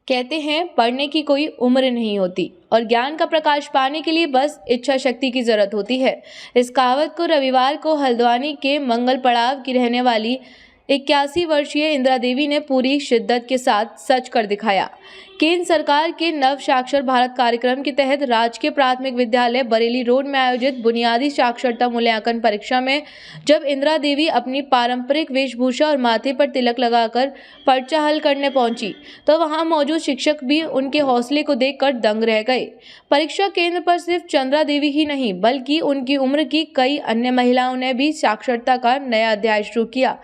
कहते हैं पढ़ने की कोई उम्र नहीं होती और ज्ञान का प्रकाश पाने के लिए बस इच्छा शक्ति की जरूरत होती है। इस कहावत को रविवार को हल्द्वानी के मंगल पड़ाव की रहने वाली 81 वर्षीय इंदिरा देवी ने पूरी शिद्दत के साथ सच कर दिखाया। केंद्र सरकार के नव साक्षर भारत कार्यक्रम के तहत राजकीय प्राथमिक विद्यालय बरेली रोड में आयोजित बुनियादी साक्षरता मूल्यांकन परीक्षा में जब इंदिरा देवी अपनी पारंपरिक वेशभूषा और माथे पर तिलक लगाकर पर्चा हल करने पहुंची तो वहां मौजूद शिक्षक भी उनके हौसले को देखकर दंग रह गए। परीक्षा केंद्र पर सिर्फ चंद्रा देवी ही नहीं बल्कि उनकी उम्र की कई अन्य महिलाओं ने भी साक्षरता का नया अध्याय शुरू किया।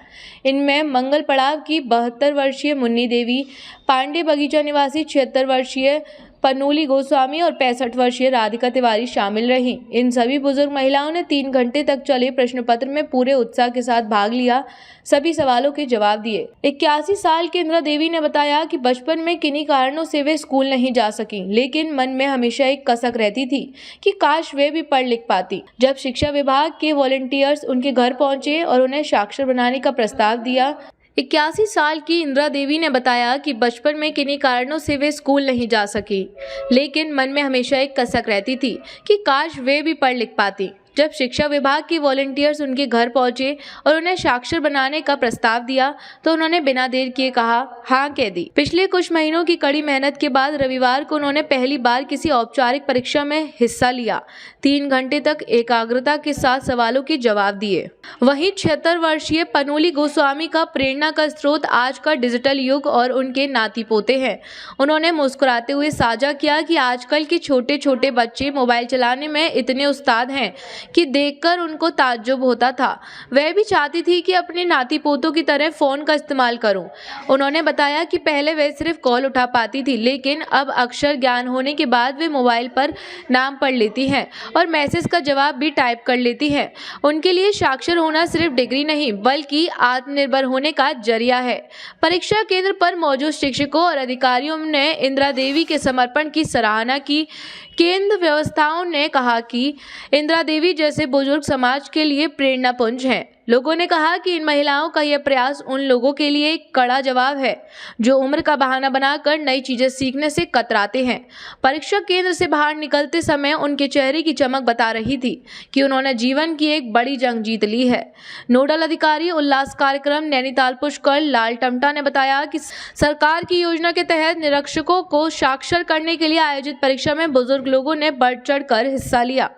इनमें मंगल पड़ाव की 72 वर्षीय मुन्नी देवी, पांडे बगीचा निवासी 76 वर्षीय पनूली गोस्वामी और 65 वर्षीय राधिका तिवारी शामिल रहीं। इन सभी बुजुर्ग महिलाओं ने 3 घंटे तक चले प्रश्न पत्र में पूरे उत्साह के साथ भाग लिया, सभी सवालों के जवाब दिए। 81 साल की इंदिरा देवी ने बताया कि बचपन में किन्हीं कारणों से वे स्कूल नहीं जा सकी, लेकिन मन में हमेशा एक कसक रहती थी कि काश वे भी पढ़ लिख पाती। जब शिक्षा विभाग के वॉलंटियर्स उनके घर पहुंचे और उन्हें साक्षर बनाने का प्रस्ताव दिया। 81 साल की इंदिरा देवी ने बताया कि बचपन में किन्हीं कारणों से वे स्कूल नहीं जा सकी, लेकिन मन में हमेशा एक कसक रहती थी कि काश वे भी पढ़ लिख पाती। जब शिक्षा विभाग के वॉलंटियर्स उनके घर पहुंचे और उन्हें साक्षर बनाने का प्रस्ताव दिया तो उन्होंने बिना देर किए कहा हाँ कह दी। पिछले कुछ महीनों की कड़ी मेहनत के बाद रविवार को उन्होंने पहली बार किसी औपचारिक परीक्षा में हिस्सा लिया। 3 घंटे तक एकाग्रता के साथ सवालों के जवाब दिए। वहीं 76 वर्षीय पनूली गोस्वामी का प्रेरणा का स्रोत आज का डिजिटल युग और उनके नाती पोते हैं। उन्होंने मुस्कुराते हुए साझा किया कि आजकल के छोटे छोटे बच्चे मोबाइल चलाने में इतने उस्ताद हैं कि देखकर उनको ताज्जुब होता था। वह भी चाहती थी कि अपने नाती पोतों की तरह फ़ोन का इस्तेमाल करूं। उन्होंने बताया कि पहले वे सिर्फ कॉल उठा पाती थी, लेकिन अब अक्षर ज्ञान होने के बाद वे मोबाइल पर नाम पढ़ लेती हैं और मैसेज का जवाब भी टाइप कर लेती हैं। उनके लिए साक्षर होना सिर्फ डिग्री नहीं बल्कि आत्मनिर्भर होने का जरिया है। परीक्षा केंद्र पर मौजूद शिक्षकों और अधिकारियों ने इंदिरा देवी के समर्पण की सराहना की। केंद्र व्यवस्थाओं ने कहा कि इंदिरा देवी जैसे बुजुर्ग समाज के लिए प्रेरणा पुंज हैं। लोगों ने कहा कि इन महिलाओं का यह प्रयास उन लोगों के लिए एक कड़ा जवाब है जो उम्र का बहाना बनाकर नई चीजें सीखने से कतराते हैं। परीक्षा केंद्र से बाहर निकलते समय उनके चेहरे की चमक बता रही थी कि उन्होंने जीवन की एक बड़ी जंग जीत ली है। नोडल अधिकारी उल्लास कार्यक्रम नैनीताल पुष्कर लाल टमटा ने बताया कि सरकार की योजना के तहत निरीक्षकों को साक्षर करने के लिए आयोजित परीक्षा में बुजुर्ग लोगों ने बढ़ चढ़ कर हिस्सा लिया।